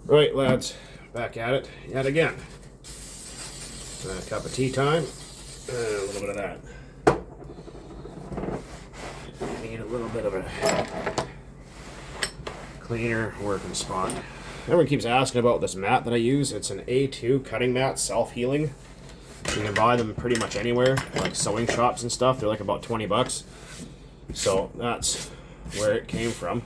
Right, lads, back at it yet again. A cup of tea time, and a little bit of that. Need a little bit of a cleaner working spot. Everyone keeps asking about this mat that I use. It's an A2 cutting mat, self-healing. You can buy them pretty much anywhere, like sewing shops and stuff. They're like about 20 bucks. So that's where it came from.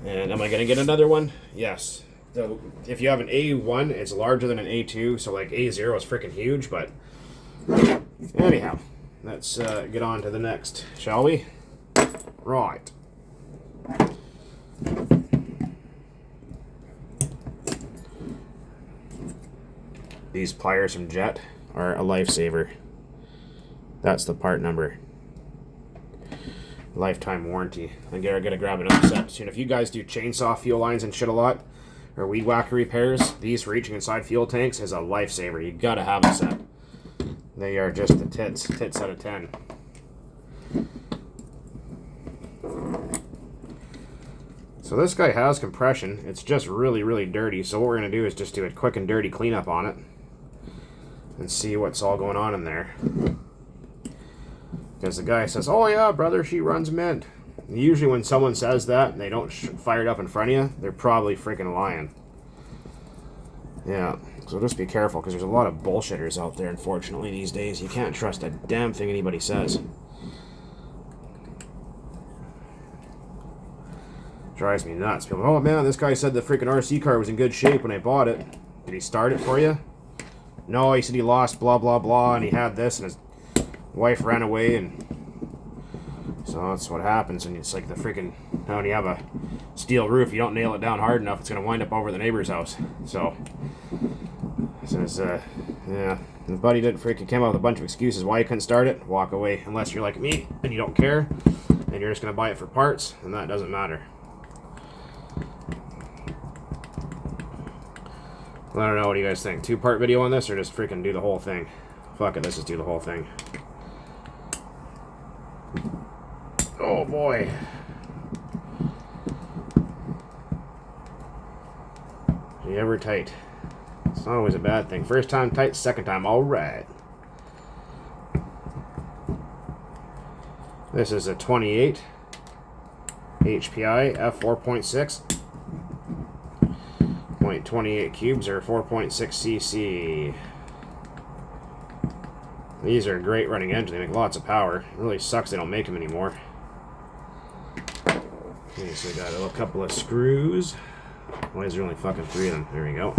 And am I going to get another one? Yes. So if you have an A1, it's larger than an A2. So like A0 is freaking huge. But anyhow, let's get on to the next, shall we? Right. These pliers from Jet are a lifesaver. That's the part number. Lifetime warranty. I gotta grab another set soon. If you guys do chainsaw fuel lines and shit a lot, or weed whacker repairs, these for reaching inside fuel tanks is a lifesaver. You gotta have a set. They are just the tits out of 10. So this guy has compression. It's just really, really dirty. So what we're gonna do is just do a quick and dirty cleanup on it and see what's all going on in there. Because the guy says, "Oh yeah, brother, she runs mint." And usually when someone says that and they don't fire it up in front of you, they're probably freaking lying. Yeah, so just be careful, because there's a lot of bullshitters out there, unfortunately, these days. You can't trust a damn thing anybody says. Drives me nuts. People, "Oh man, this guy said the freaking RC car was in good shape when I bought it." Did he start it for you? No, he said he lost blah blah blah and he had this and his wife ran away, and so that's what happens. And it's like the freaking, when you have a steel roof, you don't nail it down hard enough, it's gonna wind up over the neighbor's house. So it's yeah, the buddy didn't freaking came out with a bunch of excuses why you couldn't start it. Walk away, unless you're like me and you don't care and you're just gonna buy it for parts, and that doesn't matter. I don't know, what do you guys think? 2-part video on this, or just freaking do the whole thing? Fuck it, let's just do the whole thing. Oh boy. You ever tight? It's not always a bad thing. First time tight, second time alright. This is a 28 HPI F 4.6. 0.28 cubes or 4.6 cc. These are great running engines. They make lots of power. It really sucks they don't make them anymore. Okay, so we got a little couple of screws. Why is there only fucking 3 of them? There we go.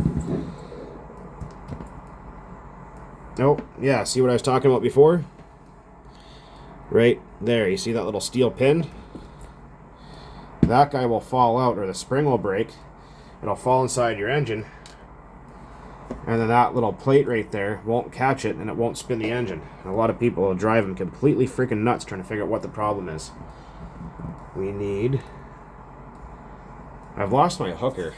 Oh, yeah, see what I was talking about before? Right there, you see that little steel pin? That guy will fall out, or the spring will break. It'll fall inside your engine, and then that little plate right there won't catch it, and it won't spin the engine. And a lot of people will drive them completely freaking nuts trying to figure out what the problem is. We need... I've lost my hooker.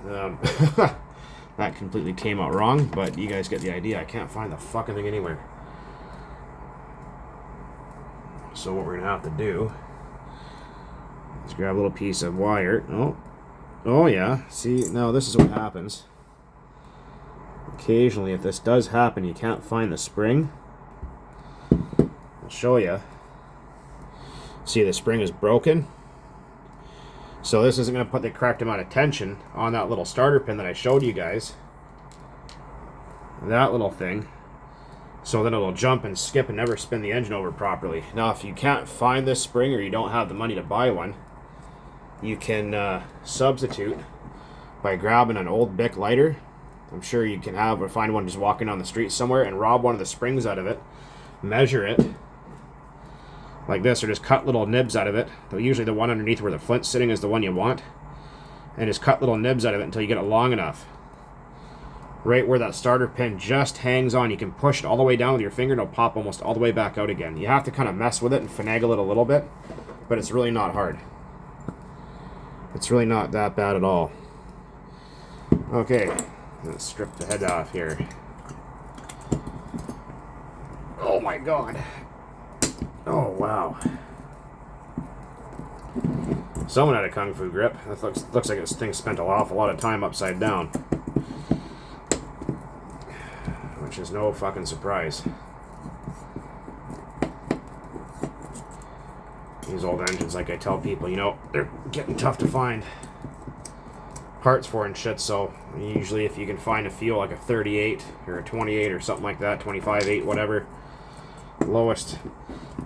That completely came out wrong, but you guys get the idea. I can't find the fucking thing anywhere. So what we're gonna have to do is grab a little piece of wire. Oh yeah, see, now this is what happens. Occasionally, if this does happen, you can't find the spring. I'll show you. See, the spring is broken. So this isn't going to put the correct amount of tension on that little starter pin that I showed you guys. That little thing. So then it'll jump and skip and never spin the engine over properly. Now, if you can't find this spring, or you don't have the money to buy one, you can substitute by grabbing an old Bic lighter. I'm sure you can have or find one just walking down the street somewhere, and rob one of the springs out of it, measure it like this, or just cut little nibs out of it. Usually the one underneath where the flint's sitting is the one you want, and just cut little nibs out of it until you get it long enough. Right where that starter pin just hangs on, you can push it all the way down with your finger and it'll pop almost all the way back out again. You have to kind of mess with it and finagle it a little bit, but it's really not hard. It's really not that bad at all. Okay, let's strip the head off here. Oh my god. Oh wow. Someone had a kung fu grip. That looks like this thing spent an awful lot of time upside down. Which is no fucking surprise. These old engines, like I tell people, you know, they're getting tough to find parts for and shit, so usually if you can find a fuel like a 38 or a 28 or something like that, 25-8, whatever, lowest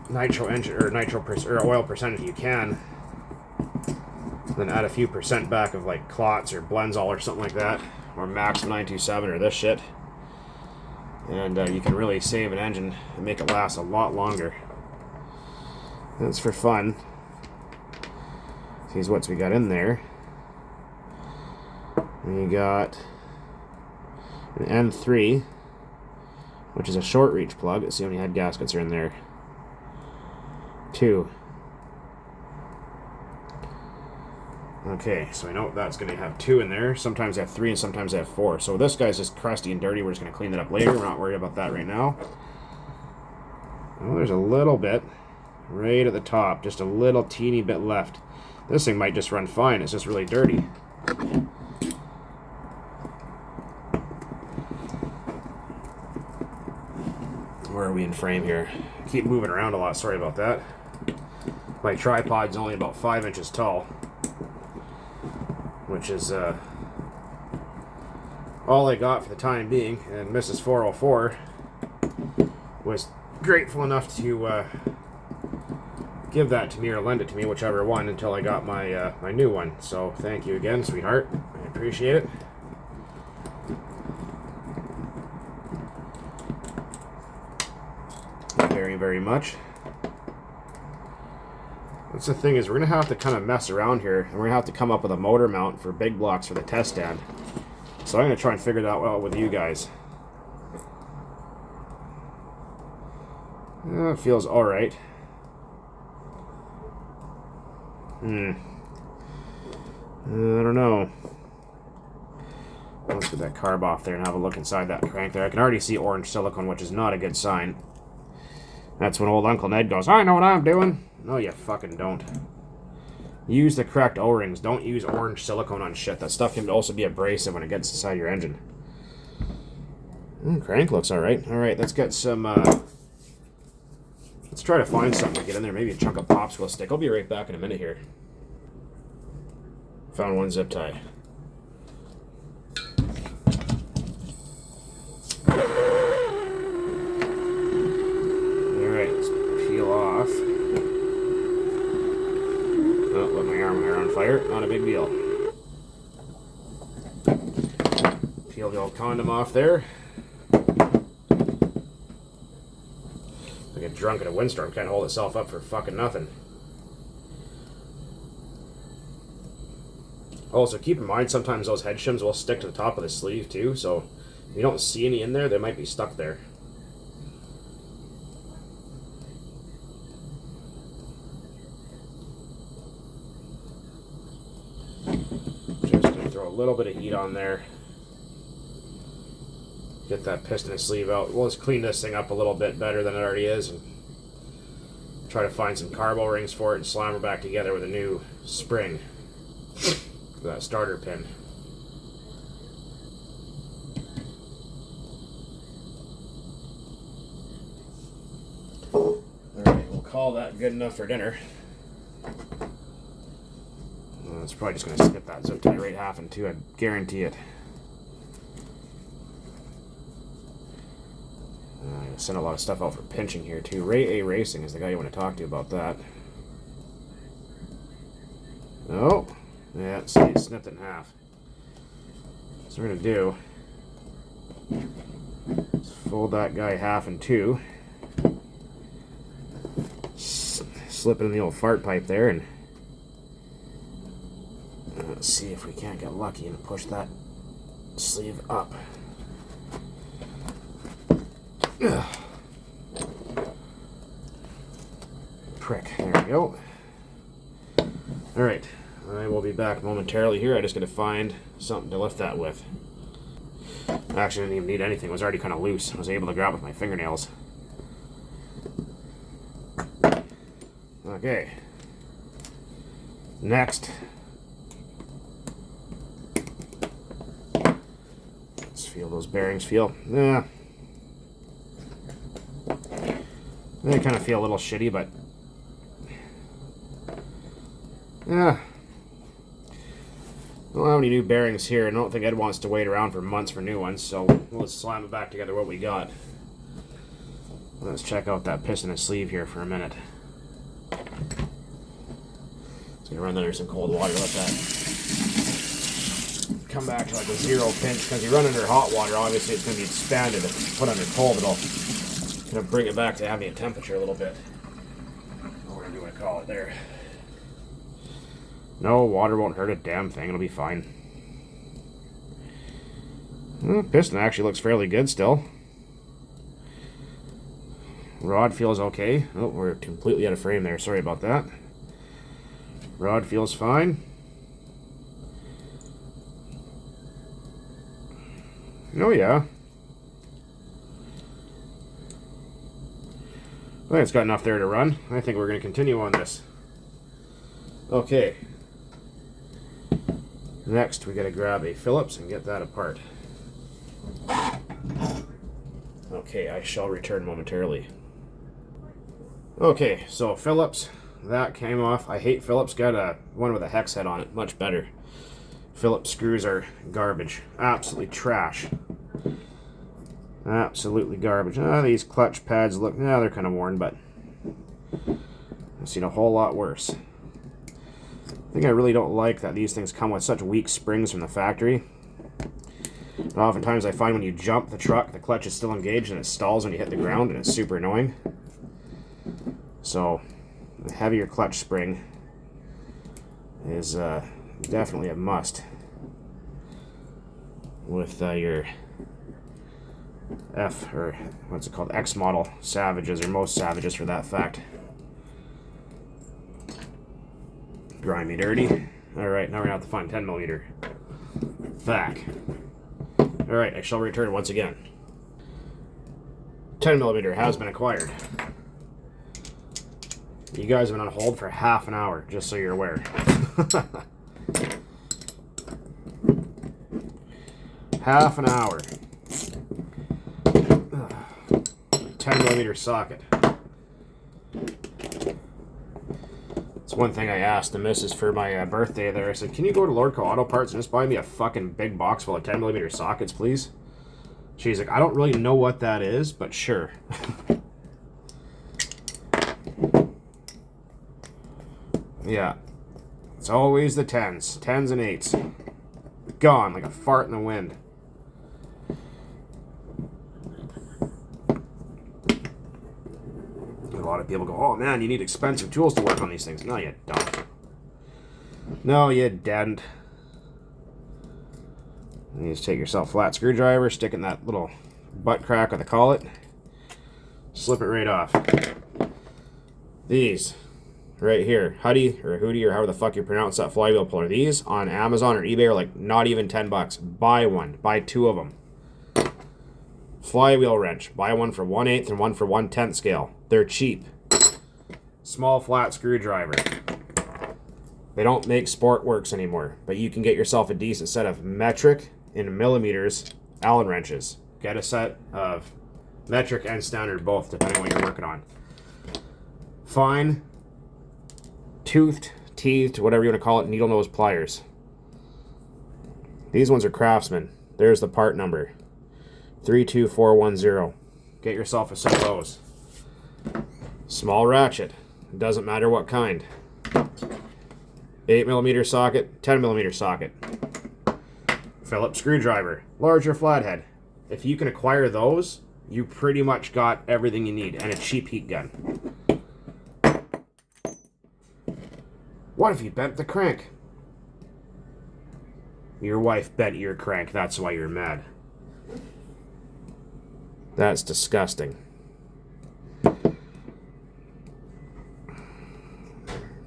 nitro engine or or oil percentage you can, then add a few percent back of like Klotz or Blenzol or something like that, or Max 927 or this shit, and you can really save an engine and make it last a lot longer. That's for fun. Here's what we got in there. We got an M3, which is a short reach plug. Let's see how many head gaskets are in there. 2. Okay, so I know that's going to have 2 in there. Sometimes I have 3 and sometimes I have 4. So this guy's just crusty and dirty. We're just going to clean that up later. We're not worried about that right now. Oh, there's a little bit right at the top. Just a little teeny bit left. This thing might just run fine. It's just really dirty. Where are we in frame here? I keep moving around a lot. Sorry about that. My tripod's only about 5 inches tall, which is all I got for the time being. And Mrs. 404 was grateful enough to give that to me or lend it to me, whichever one, until I got my my new one. So thank you again, sweetheart. I appreciate it. Very, very much. That's the thing, is we're going to have to kind of mess around here, and we're going to have to come up with a motor mount for big blocks for the test stand. So I'm going to try and figure that out with you guys. It feels alright. I don't know. Let's get that carb off there and have a look inside that crank there. I can already see orange silicone, which is not a good sign. That's when old Uncle Ned goes, I know what I'm doing. No, you fucking don't. Use the correct O-rings. Don't use orange silicone on shit. That stuff can also be abrasive when it gets inside your engine. Crank looks alright. Alright, let's get some... let's try to find something to get in there. Maybe a chunk of popsicle stick. I'll be right back in a minute here. Found one zip tie. Alright, let's peel off. Oh, let my arm hair on fire. Not a big deal. Peel the old condom off there. I get drunk at a windstorm, can't hold itself up for fucking nothing. Also, keep in mind, sometimes those head shims will stick to the top of the sleeve too, so if you don't see any in there, they might be stuck there. Just going to throw a little bit of heat on there. Get that piston sleeve out. We'll just clean this thing up a little bit better than it already is, and try to find some carbo rings for it and slam her back together with a new spring. That starter pin. Alright, we'll call that good enough for dinner. It's probably just going to skip that zip tie right half in two, I guarantee it. I sent a lot of stuff out for pinching here too. Ray A Racing is the guy you want to talk to about that. Oh, yeah, see, it snipped it in half. So we're going to do is fold that guy half in two, slip it in the old fart pipe there, and let's see if we can't get lucky and push that sleeve up. Ugh. Prick. There we go. Alright, I will be back momentarily here. I just gotta find something to lift that with. I actually didn't even need anything. It was already kind of loose. I was able to grab it with my fingernails. Okay. Next, let's feel those bearings feel. Yeah. They kind of feel a little shitty, but yeah. I don't have any new bearings here. I don't think Ed wants to wait around for months for new ones, so let's slam it back together what we got. Let's check out that piston and sleeve here for a minute. It's gonna run under some cold water. Let that come back to like a 0 pinch, because you run under hot water, obviously it's gonna be expanded. If you put under cold, it'll kind of bring it back to ambient temperature a little bit. Whatever you want to call it there. No, water won't hurt a damn thing. It'll be fine. Piston actually looks fairly good still. Rod feels okay. Oh, we're completely out of frame there. Sorry about that. Rod feels fine. Oh, yeah. I think it's got enough there to run. I think we're going to continue on this. Okay. Next, we got to grab a Phillips and get that apart. Okay, I shall return momentarily. Okay, so Phillips, that came off. I hate Phillips. Got a one with a hex head on it. Much better. Phillips screws are garbage. Absolutely trash. Absolutely garbage. These clutch pads look, they're kind of worn, but I've seen a whole lot worse. I think I really don't like that these things come with such weak springs from the factory. And oftentimes I find when you jump the truck, the clutch is still engaged and it stalls when you hit the ground, and it's super annoying. So, a heavier clutch spring is definitely a must with your F, or what's it called, X model Savages, or most Savages for that fact. Grimy dirty. Alright, now we're going to have to find 10mm back. Alright, I shall return once again. 10mm has been acquired. You guys have been on hold for half an hour, just so you're aware. Half an hour. 10mm socket. It's one thing I asked the missus for my birthday there. I said, can you go to Lordco Auto Parts and just buy me a fucking big box full of 10mm sockets, please? She's like, I don't really know what that is, but sure. Yeah. It's always the 10s. 10s and 8s. Gone like a fart in the wind. A lot of people go, oh man, you need expensive tools to work on these things. No, you don't. No, you didn't. You just take yourself a flat screwdriver, stick it in that little butt crack with a collet, slip it right off. These right here, Huddy or Hootie or however the fuck you pronounce that flywheel puller. These on Amazon or eBay are like not even 10 bucks. Buy one, buy 2 of them. Flywheel wrench, buy one for 1/8 and one for 1/10 scale. They're cheap. Small flat screwdriver. They don't make Sport Works anymore, but you can get yourself a decent set of metric and millimeters Allen wrenches. Get a set of metric and standard both, depending on what you're working on. Fine, toothed, teethed, whatever you want to call it, needle nose pliers. These ones are Craftsman. There's the part number. 32410. Get yourself a set of those. Small ratchet. Doesn't matter what kind. 8mm socket, 10mm socket. Phillips screwdriver, larger flathead. If you can acquire those, you pretty much got everything you need, and a cheap heat gun. What if you bent the crank? Your wife bent your crank, that's why you're mad. That's disgusting.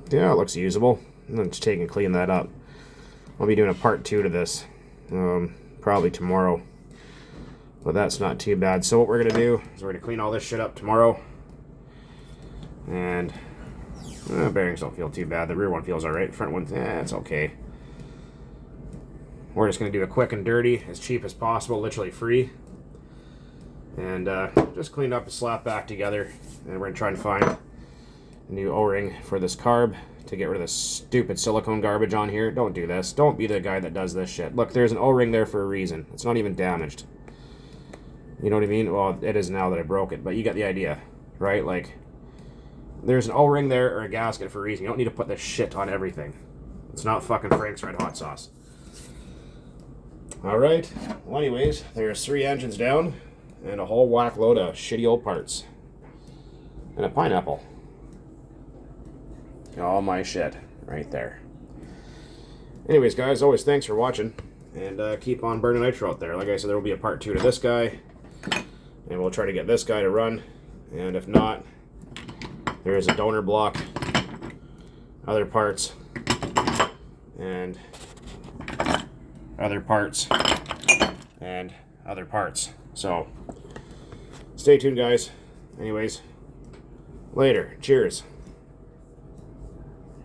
Yeah, it looks usable. I'm going to take and clean that up. I'll be doing a part 2 to this. Probably tomorrow. But that's not too bad. So what we're going to do is we're going to clean all this shit up tomorrow. And Bearings don't feel too bad. The rear one feels alright. Front one, it's okay. We're just going to do a quick and dirty, as cheap as possible, literally free. And just clean up and slap back together. And we're going to try and find a new O-ring for this carb to get rid of this stupid silicone garbage on here. Don't do this. Don't be the guy that does this shit. Look, there's an O-ring there for a reason. It's not even damaged. You know what I mean? Well, it is now that I broke it, but you get the idea, right? Like, there's an O-ring there or a gasket for a reason. You don't need to put this shit on everything. It's not fucking Frank's Red Hot Sauce. Alright, well anyways, there's 3 engines down and a whole whack load of shitty old parts. And a pineapple. All my shit right there. Anyways, guys, always thanks for watching. And keep on burning nitro out there. Like I said, there will be a part 2 to this guy. And we'll try to get this guy to run. And if not, there is a donor block, other parts, and other parts, and other parts. So, stay tuned, guys. Anyways, later. Cheers.